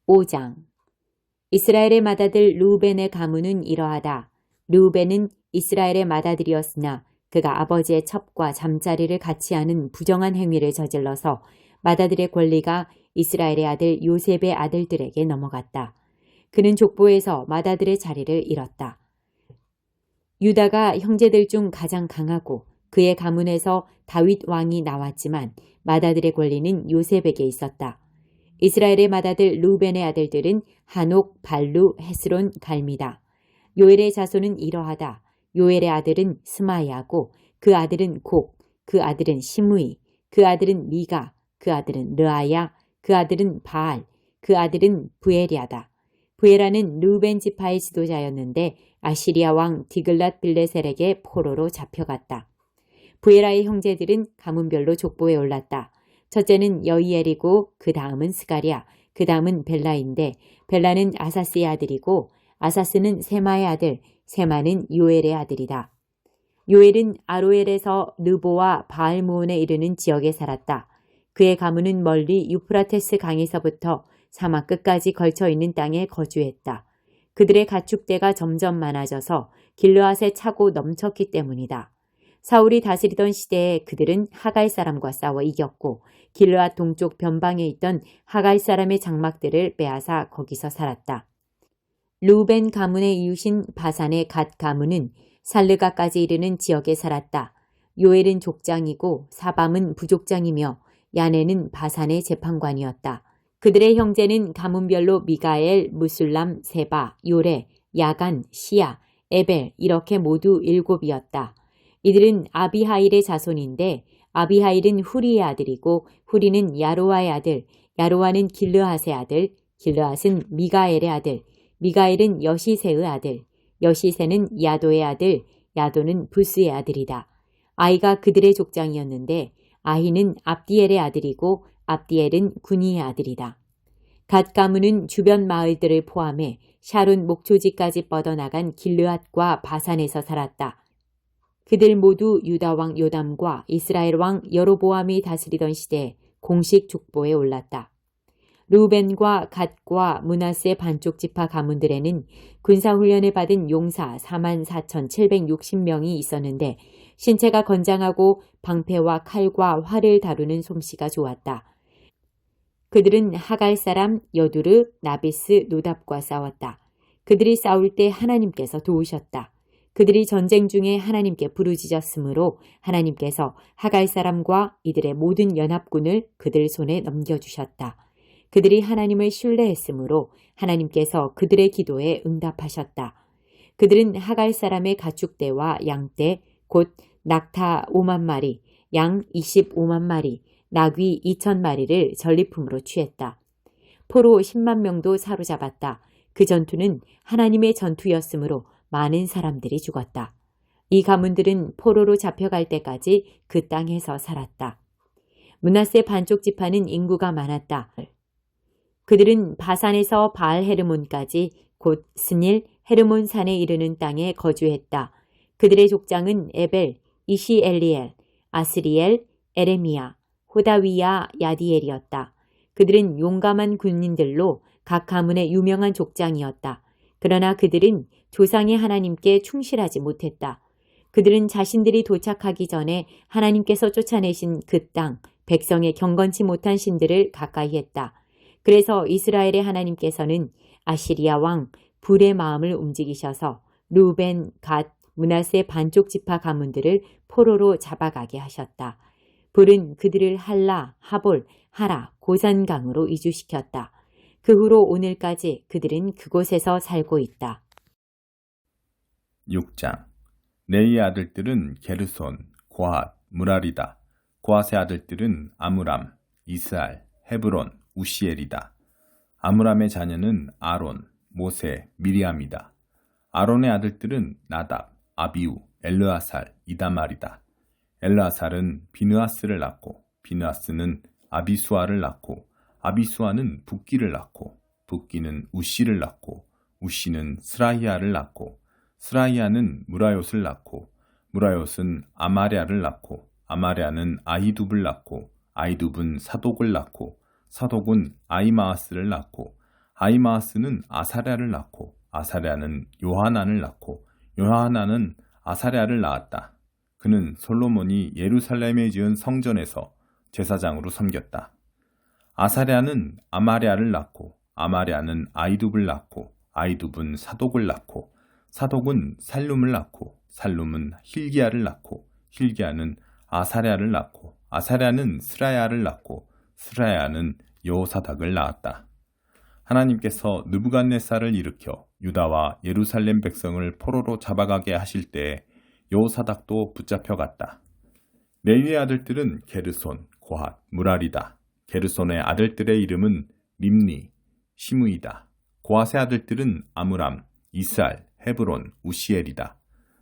5장. 이스라엘의 맏아들 르우벤의 가문은 이러하다. 르우벤은 이스라엘의 맏아들이었으나 그가 아버지의 첩과 잠자리를 같이 하는 부정한 행위를 저질러서 맏아들의 권리가 이스라엘의 아들 요셉의 아들들에게 넘어갔다. 그는 족보에서 맏아들의 자리를 잃었다. 유다가 형제들 중 가장 강하고 그의 가문에서 다윗 왕이 나왔지만 맏아들의 권리는 요셉에게 있었다. 이스라엘의 맏아들 르우벤의 아들들은 한옥, 발루, 헤스론, 갈미다. 요엘의 자손은 이러하다. 요엘의 아들은 스마야고 그 아들은 곡, 그 아들은 시므이, 그 아들은 미가, 그 아들은 르아야, 그 아들은 바알, 그 아들은 부에리아다. 부에라는 르우벤 지파의 지도자였는데 아시리아 왕 디글랏 빌레셀에게 포로로 잡혀갔다. 부에라의 형제들은 가문별로 족보에 올랐다. 첫째는 여이엘이고 그 다음은 스가랴, 그 다음은 벨라인데 벨라는 아사스의 아들이고 아사스는 세마의 아들, 세마는 요엘의 아들이다. 요엘은 아로엘에서 르보와 바알무온에 이르는 지역에 살았다. 그의 가문은 멀리 유프라테스 강에서부터 사막 끝까지 걸쳐 있는 땅에 거주했다. 그들의 가축대가 점점 많아져서 길르앗에 차고 넘쳤기 때문이다. 사울이 다스리던 시대에 그들은 하갈 사람과 싸워 이겼고 길르앗 동쪽 변방에 있던 하갈 사람의 장막들을 빼앗아 거기서 살았다. 르우벤 가문의 이웃인 바산의 갓 가문은 살르가까지 이르는 지역에 살았다. 요엘은 족장이고 사밤은 부족장이며 야네는 바산의 재판관이었다. 그들의 형제는 가문별로 미가엘, 무술람, 세바, 요레, 야간, 시야, 에벨 이렇게 모두 7이었다. 이들은 아비하일의 자손인데 아비하일은 후리의 아들이고 후리는 야로아의 아들, 야로아는 길르앗의 아들, 길르앗은 미가엘의 아들, 미가엘은 여시세의 아들, 여시세는 야도의 아들, 야도는 부스의 아들이다. 아이가 그들의 족장이었는데 아히는 압디엘의 아들이고 압디엘은 구니의 아들이다. 갓 가문은 주변 마을들을 포함해 샤론 목초지까지 뻗어나간 길르앗과 바산에서 살았다. 그들 모두 유다 왕 요담과 이스라엘 왕 여로보암이 다스리던 시대에 공식 족보에 올랐다. 르우벤과 갓과 므낫세 반쪽 지파 가문들에는 군사훈련을 받은 용사 44,760명이 있었는데 신체가 건장하고 방패와 칼과 활을 다루는 솜씨가 좋았다. 그들은 하갈 사람 여두르, 나비스, 노답과 싸웠다. 그들이 싸울 때 하나님께서 도우셨다. 그들이 전쟁 중에 하나님께 부르짖었으므로 하나님께서 하갈 사람과 이들의 모든 연합군을 그들 손에 넘겨주셨다. 그들이 하나님을 신뢰했으므로 하나님께서 그들의 기도에 응답하셨다. 그들은 하갈 사람의 가축대와 양떼, 곧 낙타 5만 마리, 양 25만 마리, 나귀 2천 마리를 전리품으로 취했다. 포로 10만 명도 사로잡았다. 그 전투는 하나님의 전투였으므로 많은 사람들이 죽었다. 이 가문들은 포로로 잡혀갈 때까지 그 땅에서 살았다. 므낫세 반쪽 지파는 인구가 많았다. 그들은 바산에서 바알 헤르몬까지 곧 스닐 헤르몬 산에 이르는 땅에 거주했다. 그들의 족장은 에벨, 이시엘리엘, 아스리엘, 에레미야, 호다위야, 야디엘이었다. 그들은 용감한 군인들로 각 가문의 유명한 족장이었다. 그러나 그들은 조상의 하나님께 충실하지 못했다. 그들은 자신들이 도착하기 전에 하나님께서 쫓아내신 그 땅, 백성의 경건치 못한 신들을 가까이 했다. 그래서 이스라엘의 하나님께서는 아시리아 왕 불의 마음을 움직이셔서 르우벤, 갓, 므낫세 반쪽 지파 가문들을 포로로 잡아가게 하셨다. 불은 그들을 할라, 하볼, 하라, 고산강으로 이주시켰다. 그 후로 오늘까지 그들은 그곳에서 살고 있다. 6장. 네이의 아들들은 게르손, 고핫, 무라리다. 고핫의 아들들은 아므람, 이스알, 헤브론, 우시엘이다. 아므람의 자녀는 아론, 모세, 미리암이다. 아론의 아들들은 나답, 아비우, 엘르아살, 이다말이다. 엘르아살은 비느하스를 낳고 비느하스는 아비수아를 낳고 아비수아는 붓기를 낳고 붓기는 우시를 낳고 우시는 스라히아를 낳고 스라히아는 무라요스를 낳고 무라요스는 아마랴를 낳고 아마랴는 아히둡을 낳고 아히둡은 사독을 낳고 사독은 아히마아스를 낳고 아히마아스는 아사랴를 낳고 아사랴는 요하난을 낳고 요하난은 아사랴를 낳았다. 그는 솔로몬이 예루살렘에 지은 성전에서 제사장으로 섬겼다. 아사랴는 아마랴를 낳고 아마랴는 아이둡을 낳고 아이둡은 사독을 낳고 사독은 살룸을 낳고 살룸은 hil기야를 낳고 hil기야는 아사랴를 낳고 아사랴는 스라야를 낳고 스라야는 여호사닥을 낳았다. 하나님께서 느부갓네살을 일으켜 유다와 예루살렘 백성을 포로로 잡아가게 하실 때에 여호사닥도 붙잡혀갔다. 레위의 아들들은 게르손, 고핫, 무랄이다. 게르손의 아들들의 이름은 림니, 시므이다. 고핫의 아들들은 아므람, 이스알, 헤브론, 우시엘이다.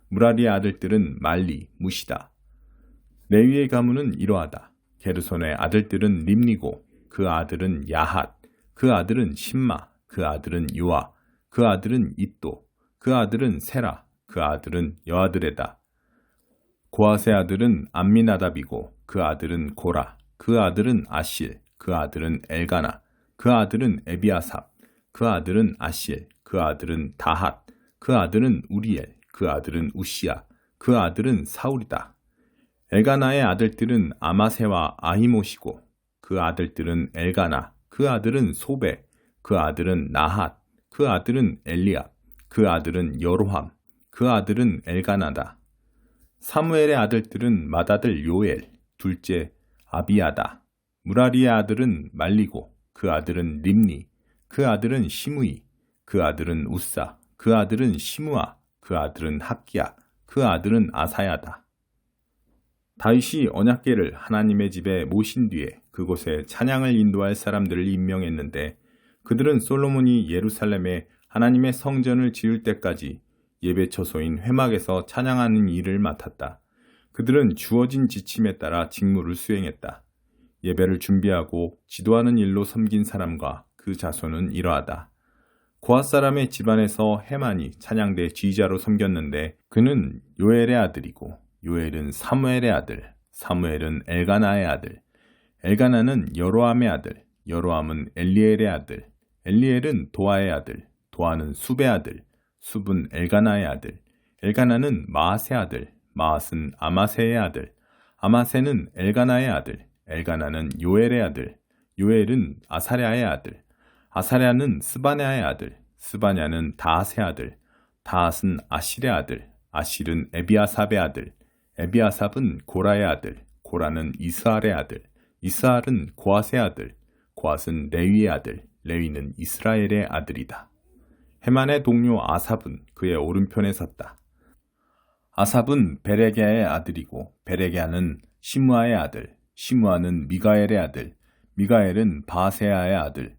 무랄이의 아들들은 말리, 무시다. 레위의 가문은 이러하다. 게르손의 아들들은 림니고 그 아들은 야핫, 그 아들은 심마, 그 아들은 요아, 그 아들은 잇도, 그 아들은 세라, 그 아들은 여아드레다. 고핫의 아들은 암미나답이고 그 아들은 고라, 그 아들은 아실, 그 아들은 엘가나, 그 아들은 에비아삽, 그 아들은 아실, 그 아들은 다핫, 그 아들은 우리엘, 그 아들은 우시야, 그 아들은 사울이다. 엘가나의 아들들은 아마세와 아히모시고 그 아들들은 엘가나, 그 아들은 소베, 그 아들은 나핫, 그 아들은 엘리압, 그 아들은 여로함, 그 아들은 엘가나다. 사무엘의 아들들은 맏아들 요엘, 둘째 아비야다. 무라리의 아들은 말리고 그 아들은 림니, 그 아들은 시므이, 그 아들은 우사, 그 아들은 시므아, 그 아들은 학기야, 그 아들은 아사야다. 다윗이 언약궤를 하나님의 집에 모신 뒤에 그곳에 찬양을 인도할 사람들을 임명했는데 그들은 솔로몬이 예루살렘에 하나님의 성전을 지을 때까지 예배 처소인 회막에서 찬양하는 일을 맡았다. 그들은 주어진 지침에 따라 직무를 수행했다. 예배를 준비하고 지도하는 일로 섬긴 사람과 그 자손은 이러하다. 고핫 사람의 집안에서 헤만이 찬양대 지휘자로 섬겼는데 그는 요엘의 아들이고 요엘은 사무엘의 아들, 사무엘은 엘가나의 아들, 엘가나는 여로함의 아들, 여로함은 엘리엘의 아들, 엘리엘은 도아의 아들, 도아는 숲의 아들, 숲은 엘가나의 아들, 엘가나는 마앗의 아들, 마앗은 아마세의 아들, 아마세는 엘가나의 아들, 엘가나는 요엘의 아들, 요엘은 아사랴의 아들, 아사랴는 스바냐의 아들, 스바냐는 다핫의 아들, 다핫은 아실의 아들, 아실은 에비아삽의 아들, 에비아삽은 고라의 아들, 고라는 이스알의 아들, 이스알은 고핫의 아들, 고핫은 레위의 아들, 레위는 이스라엘의 아들이다. 헤만의 동료 아삽은 그의 오른편에 섰다. 아삽은 베레게아의 아들이고 베레게아는 시므아의 아들, 시므아는 미가엘의 아들, 미가엘은 바세아의 아들,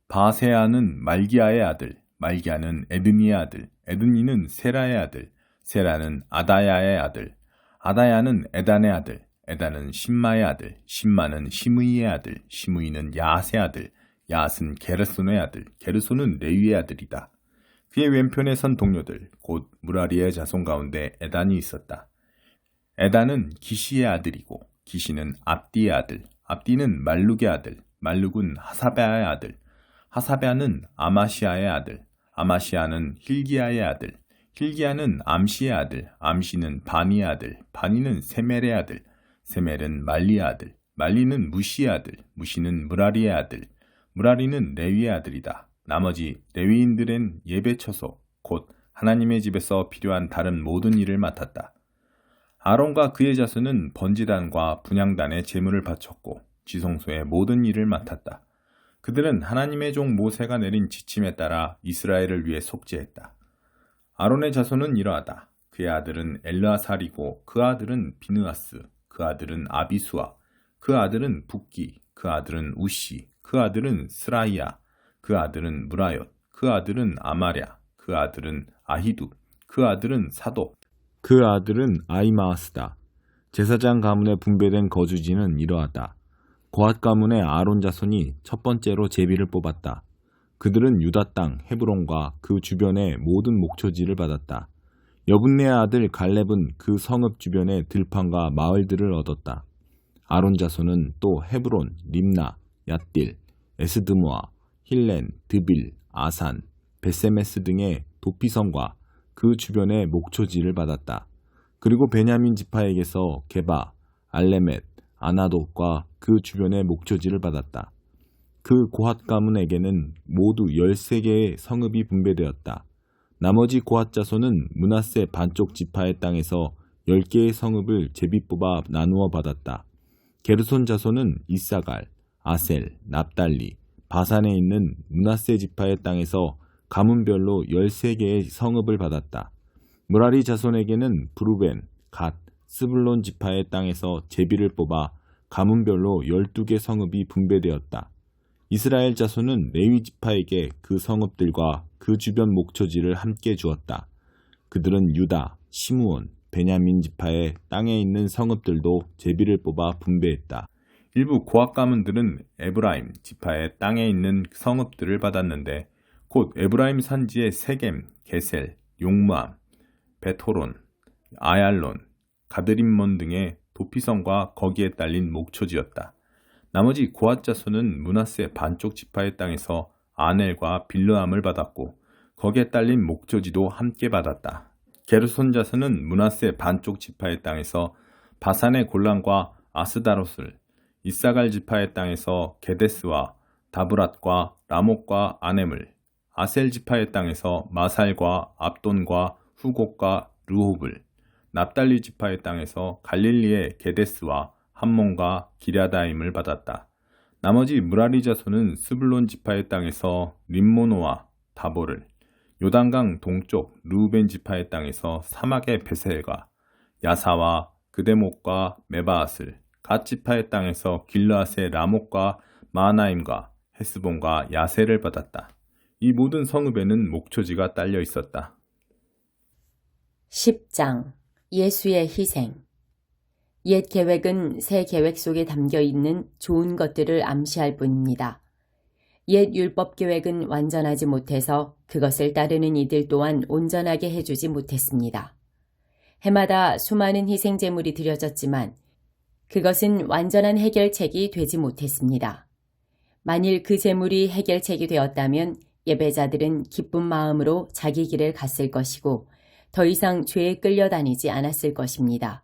바세아는 말기야의 아들, 말기야는 에드니의 아들, 에드니는 세라의 아들, 세라는 아다야의 아들, 아다야는 에단의 아들, 에단은 심마의 아들, 심마는 시므이의 아들, 시므이는 야앗의 아들, 야앗은 게르손의 아들, 게르손은 레위의 아들이다. 그의 왼편에 선 동료들, 곧 무라리의 자손 가운데 에단이 있었다. 에단은 기시의 아들이고 기시는 압디의 아들, 압디는 말룩의 아들, 말룩은 하사베아의 아들, 하사베아는 아마시아의 아들, 아마시아는 hil기야의 아들, hil기야는 암시의 아들, 암시는 바니의 아들, 바니는 세멜의 아들, 세멜은 말리의 아들, 말리는 무시의 아들, 무시는 무라리의 아들, 무라리는 레위의 아들이다. 나머지 레위인들은 예배 처소, 곧 하나님의 집에서 필요한 다른 모든 일을 맡았다. 아론과 그의 자손은 번제단과 분향단에 제물을 바쳤고 지성소의 모든 일을 맡았다. 그들은 하나님의 종 모세가 내린 지침에 따라 이스라엘을 위해 속죄했다. 아론의 자손은 이러하다. 그의 아들은 엘르아살이고 그 아들은 비느하스, 그 아들은 아비수아, 그 아들은 붓기, 그 아들은 우시, 그 아들은 스라이야, 그 아들은 무라옅, 그 아들은 아마랴, 그 아들은 아히둡, 그 아들은 사독, 그 아들은 아히마아스다. 제사장 가문에 분배된 거주지는 이러하다. 고핫 가문의 아론 자손이 첫 번째로 제비를 뽑았다. 그들은 유다 땅 헤브론과 그 주변의 모든 목초지를 받았다. 여분네의 아들 갈렙은 그 성읍 주변의 들판과 마을들을 얻었다. 아론 자손은 또 헤브론, 림나, 얏딜, 에스드모아, 힐렌, 드빌, 아산, 베세메스 등의 도피성과 그 주변의 목초지를 받았다. 그리고 베냐민 지파에게서 게바, 알레멧, 아나돗과 그 주변의 목초지를 받았다. 그 고핫 가문에게는 모두 13개의 성읍이 분배되었다. 나머지 고핫 자손은 므낫세 반쪽 지파의 땅에서 10개의 성읍을 제비 뽑아 나누어 받았다. 게르손 자손은 이사갈, 아셀, 납달리, 바산에 있는 므낫세 지파의 땅에서 가문별로 13개의 성읍을 받았다. 무라리 자손에게는 브루벤, 갓, 스불론 지파의 땅에서 제비를 뽑아 가문별로 12개 성읍이 분배되었다. 이스라엘 자손은 레위 지파에게 그 성읍들과 그 주변 목초지를 함께 주었다. 그들은 유다, 시므온, 베냐민 지파의 땅에 있는 성읍들도 제비를 뽑아 분배했다. 일부 고압 가문들은 에브라임 지파의 땅에 있는 성읍들을 받았는데 곧 에브라임 산지의 세겜, 게셀, 용무암, 베토론, 아얄론, 가드림몬 등의 도피성과 거기에 딸린 목초지였다. 나머지 고핫 자손은 므낫세 반쪽 지파의 땅에서 아넬과 빌르암을 받았고 거기에 딸린 목초지도 함께 받았다. 게르손 자손은 므낫세 반쪽 지파의 땅에서 바산의 골란과 아스다롯을, 이사갈 지파의 땅에서 게데스와 다브랏과 라못과 아넴을, 아셀 지파의 땅에서 마살과 압돈과 후곡과 르홉을, 납달리 지파의 땅에서 갈릴리의 게데스와 함몬과 기랴다임을 받았다. 나머지 무라리 자손은 스불론 지파의 땅에서 림모노와 다보를, 요단강 동쪽 르우벤 지파의 땅에서 사막의 베셀과 야사와 그데목과 메바앗을, 갓 지파의 땅에서 길르앗의 라못과 마하나임과 헤스본과 야셀을 받았다. 이 모든 성읍에는 목초지가 딸려 있었다. 10장 예수의 희생. 옛 계획은 새 계획 속에 담겨 있는 좋은 것들을 암시할 뿐입니다. 옛 율법 계획은 완전하지 못해서 그것을 따르는 이들 또한 온전하게 해주지 못했습니다. 해마다 수많은 희생 제물이 드려졌지만 그것은 완전한 해결책이 되지 못했습니다. 만일 그 제물이 해결책이 되었다면 예배자들은 기쁜 마음으로 자기 길을 갔을 것이고 더 이상 죄에 끌려다니지 않았을 것입니다.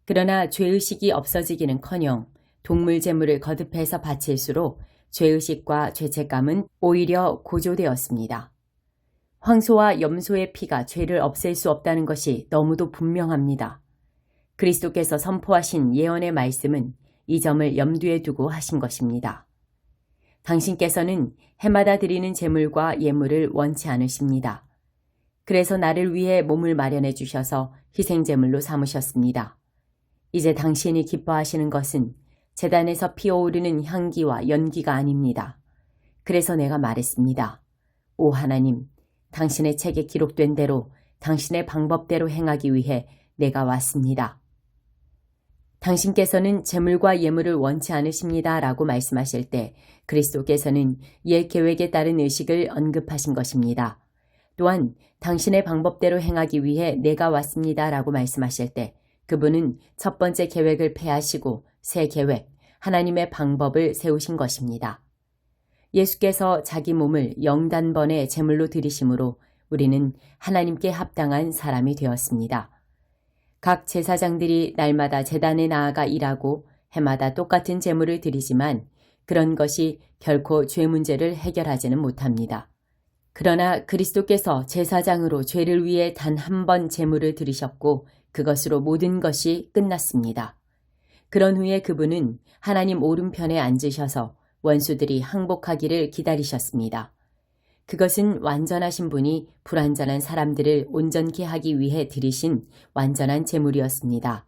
그러나 죄의식이 없어지기는커녕 동물 제물을 거듭해서 바칠수록 죄의식과 죄책감은 오히려 고조되었습니다. 황소와 염소의 피가 죄를 없앨 수 없다는 것이 너무도 분명합니다. 그리스도께서 선포하신 예언의 말씀은 이 점을 염두에 두고 하신 것입니다. 당신께서는 해마다 드리는 제물과 예물을 원치 않으십니다. 그래서 나를 위해 몸을 마련해 주셔서 희생제물로 삼으셨습니다. 이제 당신이 기뻐하시는 것은 제단에서 피어오르는 향기와 연기가 아닙니다. 그래서 내가 말했습니다. 오 하나님, 당신의 책에 기록된 대로 당신의 방법대로 행하기 위해 내가 왔습니다. 당신께서는 제물과 예물을 원치 않으십니다 라고 말씀하실 때 그리스도께서는 옛 계획에 따른 의식을 언급하신 것입니다. 또한 당신의 방법대로 행하기 위해 내가 왔습니다 라고 말씀하실 때 그분은 첫 번째 계획을 폐하시고 새 계획, 하나님의 방법을 세우신 것입니다. 예수께서 자기 몸을 영단번에 제물로 드리심으로 우리는 하나님께 합당한 사람이 되었습니다. 각 제사장들이 날마다 제단에 나아가 일하고 해마다 똑같은 제물을 드리지만 그런 것이 결코 죄 문제를 해결하지는 못합니다. 그러나 그리스도께서 제사장으로 죄를 위해 단 한 번 제물을 드리셨고 그것으로 모든 것이 끝났습니다. 그런 후에 그분은 하나님 오른편에 앉으셔서 원수들이 항복하기를 기다리셨습니다. 그것은 완전하신 분이 불완전한 사람들을 온전케 하기 위해 드리신 완전한 제물이었습니다.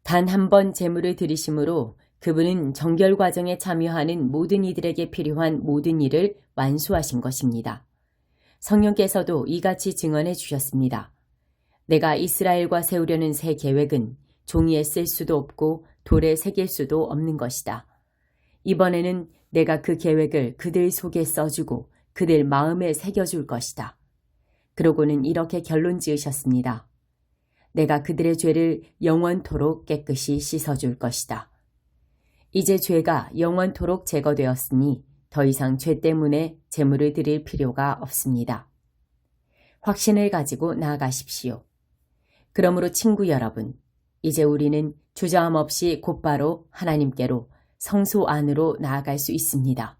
단 한 번 제물을 드리심으로 그분은 정결 과정에 참여하는 모든 이들에게 필요한 모든 일을 완수하신 것입니다. 성령께서도 이같이 증언해 주셨습니다. 내가 이스라엘과 세우려는 새 계획은 종이에 쓸 수도 없고 돌에 새길 수도 없는 것이다. 이번에는 내가 그 계획을 그들 속에 써주고 그들 마음에 새겨줄 것이다. 그러고는 이렇게 결론 지으셨습니다. 내가 그들의 죄를 영원토록 깨끗이 씻어줄 것이다. 이제 죄가 영원토록 제거되었으니 더 이상 죄 때문에 제물을 드릴 필요가 없습니다. 확신을 가지고 나아가십시오. 그러므로 친구 여러분, 이제 우리는 주저함 없이 곧바로 하나님께로 성소 안으로 나아갈 수 있습니다.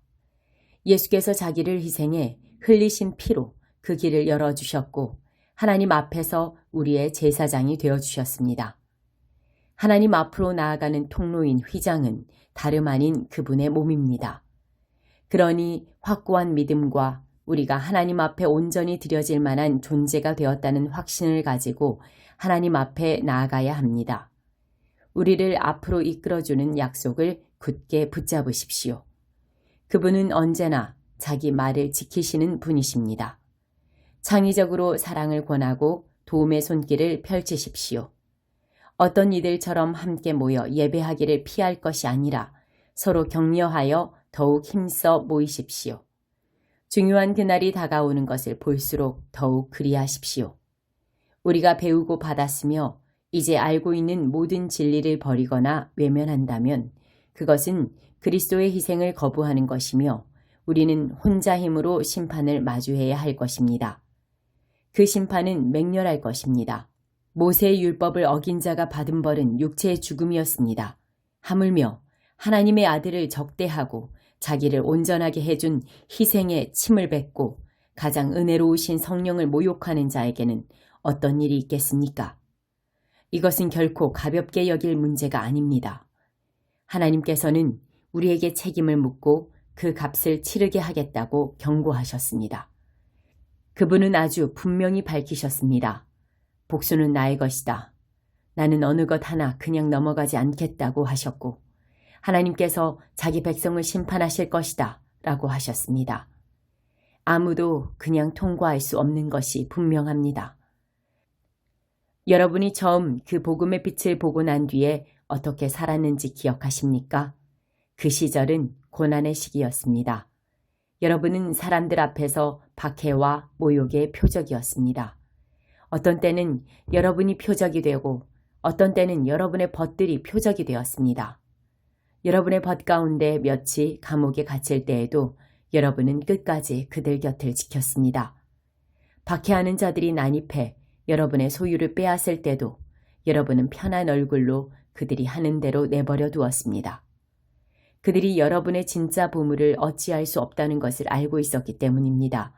예수께서 자기를 희생해 흘리신 피로 그 길을 열어주셨고 하나님 앞에서 우리의 제사장이 되어주셨습니다. 하나님 앞으로 나아가는 통로인 휘장은 다름 아닌 그분의 몸입니다. 그러니 확고한 믿음과 우리가 하나님 앞에 온전히 드려질 만한 존재가 되었다는 확신을 가지고 하나님 앞에 나아가야 합니다. 우리를 앞으로 이끌어주는 약속을 굳게 붙잡으십시오. 그분은 언제나 자기 말을 지키시는 분이십니다. 창의적으로 사랑을 권하고 도움의 손길을 펼치십시오. 어떤 이들처럼 함께 모여 예배하기를 피할 것이 아니라 서로 격려하여 더욱 힘써 모이십시오. 중요한 그날이 다가오는 것을 볼수록 더욱 그리하십시오. 우리가 배우고 받았으며 이제 알고 있는 모든 진리를 버리거나 외면한다면 그것은 그리스도의 희생을 거부하는 것이며 우리는 혼자 힘으로 심판을 마주해야 할 것입니다. 그 심판은 맹렬할 것입니다. 모세의 율법을 어긴 자가 받은 벌은 육체의 죽음이었습니다. 하물며 하나님의 아들을 적대하고 자기를 온전하게 해준 희생에 침을 뱉고 가장 은혜로우신 성령을 모욕하는 자에게는 어떤 일이 있겠습니까? 이것은 결코 가볍게 여길 문제가 아닙니다. 하나님께서는 우리에게 책임을 묻고 그 값을 치르게 하겠다고 경고하셨습니다. 그분은 아주 분명히 밝히셨습니다. 복수는 나의 것이다. 나는 어느 것 하나 그냥 넘어가지 않겠다고 하셨고 하나님께서 자기 백성을 심판하실 것이다 라고 하셨습니다. 아무도 그냥 통과할 수 없는 것이 분명합니다. 여러분이 처음 그 복음의 빛을 보고 난 뒤에 어떻게 살았는지 기억하십니까? 그 시절은 고난의 시기였습니다. 여러분은 사람들 앞에서 박해와 모욕의 표적이었습니다. 어떤 때는 여러분이 표적이 되고 어떤 때는 여러분의 벗들이 표적이 되었습니다. 여러분의 벗 가운데 몇이 감옥에 갇힐 때에도 여러분은 끝까지 그들 곁을 지켰습니다. 박해하는 자들이 난입해 여러분의 소유를 빼앗을 때도 여러분은 편한 얼굴로 그들이 하는 대로 내버려 두었습니다. 그들이 여러분의 진짜 보물을 어찌할 수 없다는 것을 알고 있었기 때문입니다.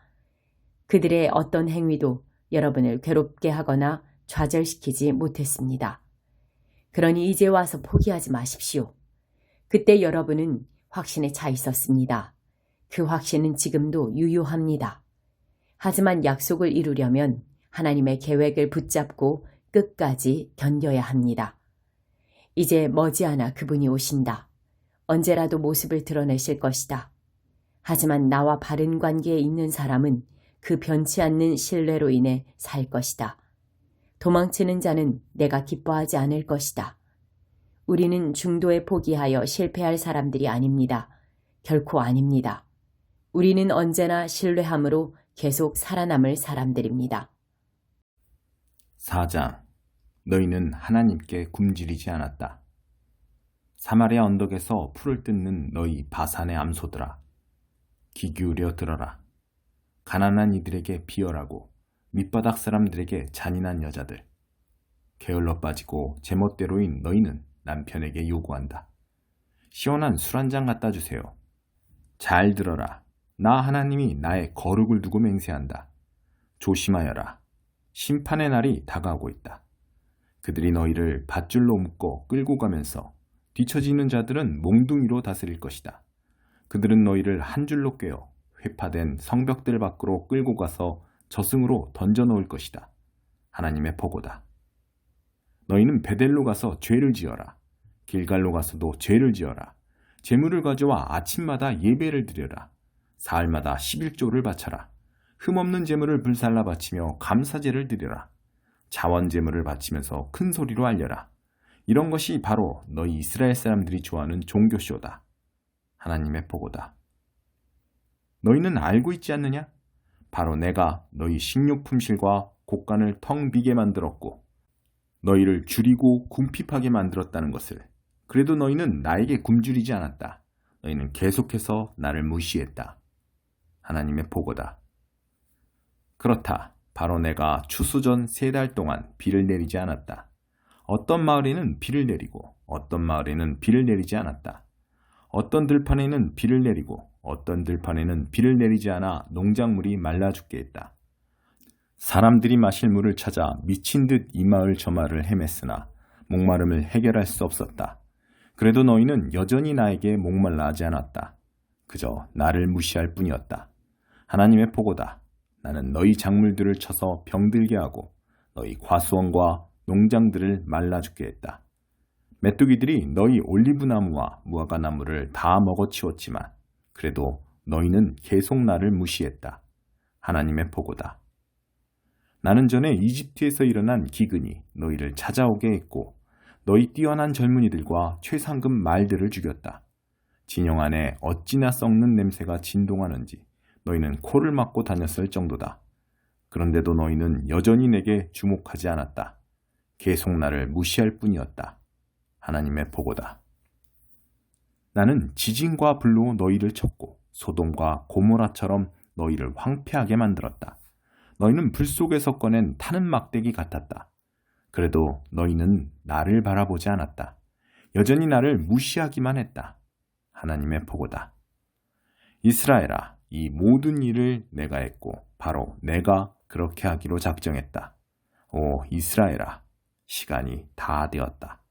그들의 어떤 행위도 여러분을 괴롭게 하거나 좌절시키지 못했습니다. 그러니 이제 와서 포기하지 마십시오. 그때 여러분은 확신에 차 있었습니다. 그 확신은 지금도 유효합니다. 하지만 약속을 이루려면 하나님의 계획을 붙잡고 끝까지 견뎌야 합니다. 이제 머지않아 그분이 오신다. 언제라도 모습을 드러내실 것이다. 하지만 나와 바른 관계에 있는 사람은 그 변치 않는 신뢰로 인해 살 것이다. 도망치는 자는 내가 기뻐하지 않을 것이다. 우리는 중도에 포기하여 실패할 사람들이 아닙니다. 결코 아닙니다. 우리는 언제나 신뢰함으로 계속 살아남을 사람들입니다. 4장. 너희는 하나님께 굶주리지 않았다. 사마리아 언덕에서 풀을 뜯는 너희 바산의 암소들아, 귀 기울여 들어라. 가난한 이들에게 비열하고 밑바닥 사람들에게 잔인한 여자들, 게을러 빠지고 제멋대로인 너희는 남편에게 요구한다. 시원한 술 한 잔 갖다 주세요. 잘 들어라. 나 하나님이 나의 거룩을 두고 맹세한다. 조심하여라. 심판의 날이 다가오고 있다. 그들이 너희를 밧줄로 묶어 끌고 가면서 뒤처지는 자들은 몽둥이로 다스릴 것이다. 그들은 너희를 한 줄로 꿰어 회파된 성벽들 밖으로 끌고 가서 저승으로 던져놓을 것이다. 하나님의 보고다. 너희는 베델로 가서 죄를 지어라. 길갈로 가서도 죄를 지어라. 제물을 가져와 아침마다 예배를 드려라. 사흘마다 11조를 바쳐라. 흠없는 제물을 불살라 바치며 감사제를 드려라. 자원 제물을 바치면서 큰 소리로 알려라. 이런 것이 바로 너희 이스라엘 사람들이 좋아하는 종교쇼다. 하나님의 보고다. 너희는 알고 있지 않느냐? 바로 내가 너희 식료 품실과 곡간을 텅 비게 만들었고 너희를 줄이고 궁핍하게 만들었다는 것을. 그래도 너희는 나에게 굶주리지 않았다. 너희는 계속해서 나를 무시했다. 하나님의 보고다. 그렇다. 바로 내가 추수전 3달 동안 비를 내리지 않았다. 어떤 마을에는 비를 내리고 어떤 마을에는 비를 내리지 않았다. 어떤 들판에는 비를 내리고 어떤 들판에는 비를 내리지 않아 농작물이 말라 죽게 했다. 사람들이 마실 물을 찾아 미친 듯 이 마을 저 마을을 헤맸으나 목마름을 해결할 수 없었다. 그래도 너희는 여전히 나에게 목말라 하지 않았다. 그저 나를 무시할 뿐이었다. 하나님의 보고다. 나는 너희 작물들을 쳐서 병들게 하고 너희 과수원과 농장들을 말라 죽게 했다. 메뚜기들이 너희 올리브나무와 무화과나무를 다 먹어치웠지만 그래도 너희는 계속 나를 무시했다. 하나님의 보고다. 나는 전에 이집트에서 일어난 기근이 너희를 찾아오게 했고 너희 뛰어난 젊은이들과 최상급 말들을 죽였다. 진영 안에 어찌나 썩는 냄새가 진동하는지 너희는 코를 막고 다녔을 정도다. 그런데도 너희는 여전히 내게 주목하지 않았다. 계속 나를 무시할 뿐이었다. 하나님의 보고다. 나는 지진과 불로 너희를 쳤고 소돔과 고모라처럼 너희를 황폐하게 만들었다. 너희는 불 속에서 꺼낸 타는 막대기 같았다. 그래도 너희는 나를 바라보지 않았다. 여전히 나를 무시하기만 했다. 하나님의 보고다. 이스라엘아, 이 모든 일을 내가 했고 바로 내가 그렇게 하기로 작정했다. 오 이스라엘아, 시간이 다 되었다.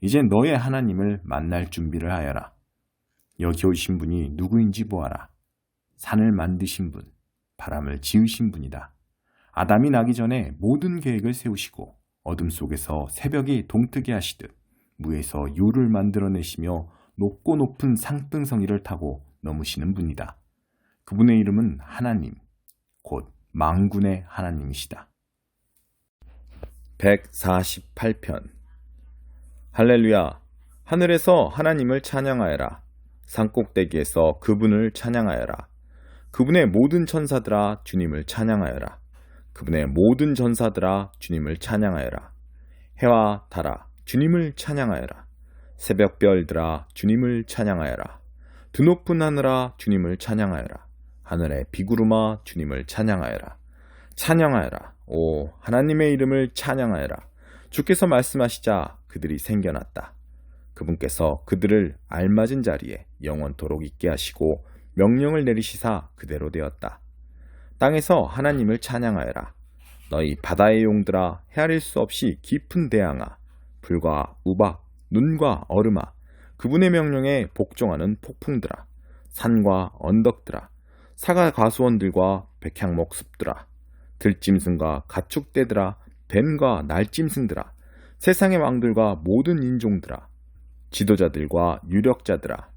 이제 너의 하나님을 만날 준비를 하여라. 여기 오신 분이 누구인지 보아라. 산을 만드신 분, 바람을 지으신 분이다. 아담이 나기 전에 모든 계획을 세우시고 어둠 속에서 새벽이 동트게 하시듯 무에서 요를 만들어내시며 높고 높은 상등성이를 타고 넘으시는 분이다. 그분의 이름은 하나님, 곧 만군의 하나님이시다. 148편 할렐루야! 하늘에서 하나님을 찬양하여라. 산꼭대기에서 그분을 찬양하여라. 그분의 모든 천사들아 주님을 찬양하여라. 그분의 모든 전사들아 주님을 찬양하여라. 해와 달아 주님을 찬양하여라. 새벽별들아 주님을 찬양하여라. 드높은 하늘아 주님을 찬양하여라. 하늘의 비구름아 주님을 찬양하여라. 찬양하여라. 오 하나님의 이름을 찬양하여라. 주께서 말씀하시자 그들이 생겨났다. 그분께서 그들을 알맞은 자리에 영원토록 있게 하시고 명령을 내리시사 그대로 되었다. 땅에서 하나님을 찬양하여라. 너희 바다의 용들아 헤아릴 수 없이 깊은 대양아 불과 우박 눈과 얼음아 그분의 명령에 복종하는 폭풍들아 산과 언덕들아 사과 가수원들과 백향목 숲들아 들짐승과 가축대들아 뱀과 날짐승들아 세상의 왕들과 모든 인종들아 지도자들과 유력자들아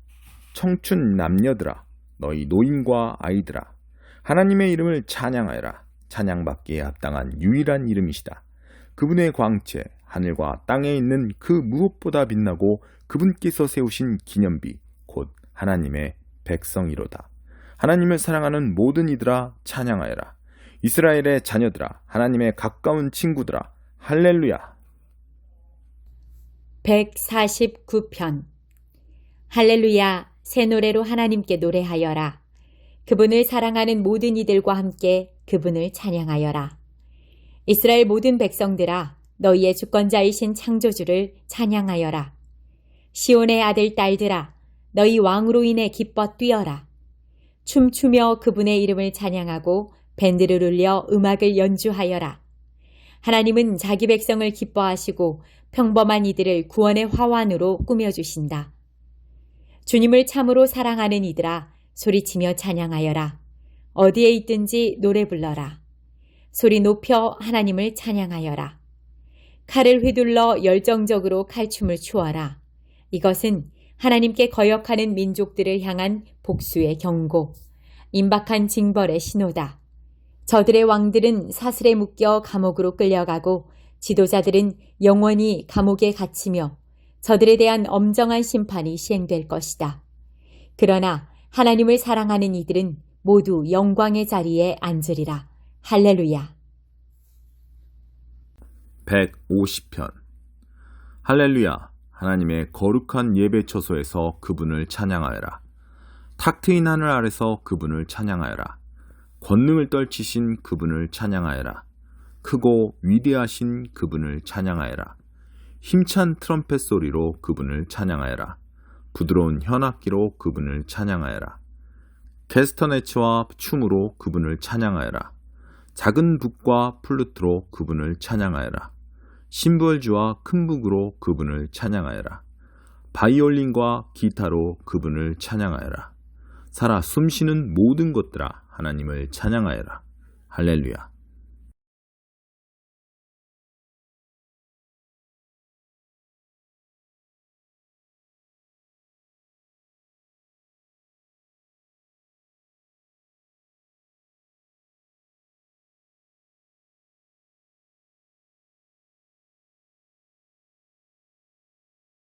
청춘 남녀들아 너희 노인과 아이들아 하나님의 이름을 찬양하여라. 찬양받기에 합당한 유일한 이름이시다. 그분의 광채 하늘과 땅에 있는 그 무엇보다 빛나고 그분께서 세우신 기념비 곧 하나님의 백성이로다. 하나님을 사랑하는 모든 이들아 찬양하여라. 이스라엘의 자녀들아 하나님의 가까운 친구들아 할렐루야. 149편 할렐루야 새 노래로 하나님께 노래하여라. 그분을 사랑하는 모든 이들과 함께 그분을 찬양하여라. 이스라엘 모든 백성들아 너희의 주권자이신 창조주를 찬양하여라. 시온의 아들 딸들아 너희 왕으로 인해 기뻐 뛰어라. 춤추며 그분의 이름을 찬양하고 밴드를 울려 음악을 연주하여라. 하나님은 자기 백성을 기뻐하시고 평범한 이들을 구원의 화환으로 꾸며주신다. 주님을 참으로 사랑하는 이들아 소리치며 찬양하여라. 어디에 있든지 노래 불러라. 소리 높여 하나님을 찬양하여라. 칼을 휘둘러 열정적으로 칼춤을 추어라. 이것은 하나님께 거역하는 민족들을 향한 복수의 경고, 임박한 징벌의 신호다. 저들의 왕들은 사슬에 묶여 감옥으로 끌려가고 지도자들은 영원히 감옥에 갇히며 저들에 대한 엄정한 심판이 시행될 것이다. 그러나 하나님을 사랑하는 이들은 모두 영광의 자리에 앉으리라. 할렐루야. 150편 할렐루야. 하나님의 거룩한 예배 처소에서 그분을 찬양하여라. 탁 트인 하늘 아래서 그분을 찬양하여라. 권능을 떨치신 그분을 찬양하여라. 크고 위대하신 그분을 찬양하여라. 힘찬 트럼펫 소리로 그분을 찬양하여라. 부드러운 현악기로 그분을 찬양하여라. 캐스터네츠와 춤으로 그분을 찬양하여라. 작은 북과 플루트로 그분을 찬양하여라. 심벌주와 큰 북으로 그분을 찬양하여라. 바이올린과 기타로 그분을 찬양하여라. 살아 숨쉬는 모든 것들아 하나님을 찬양하여라. 할렐루야.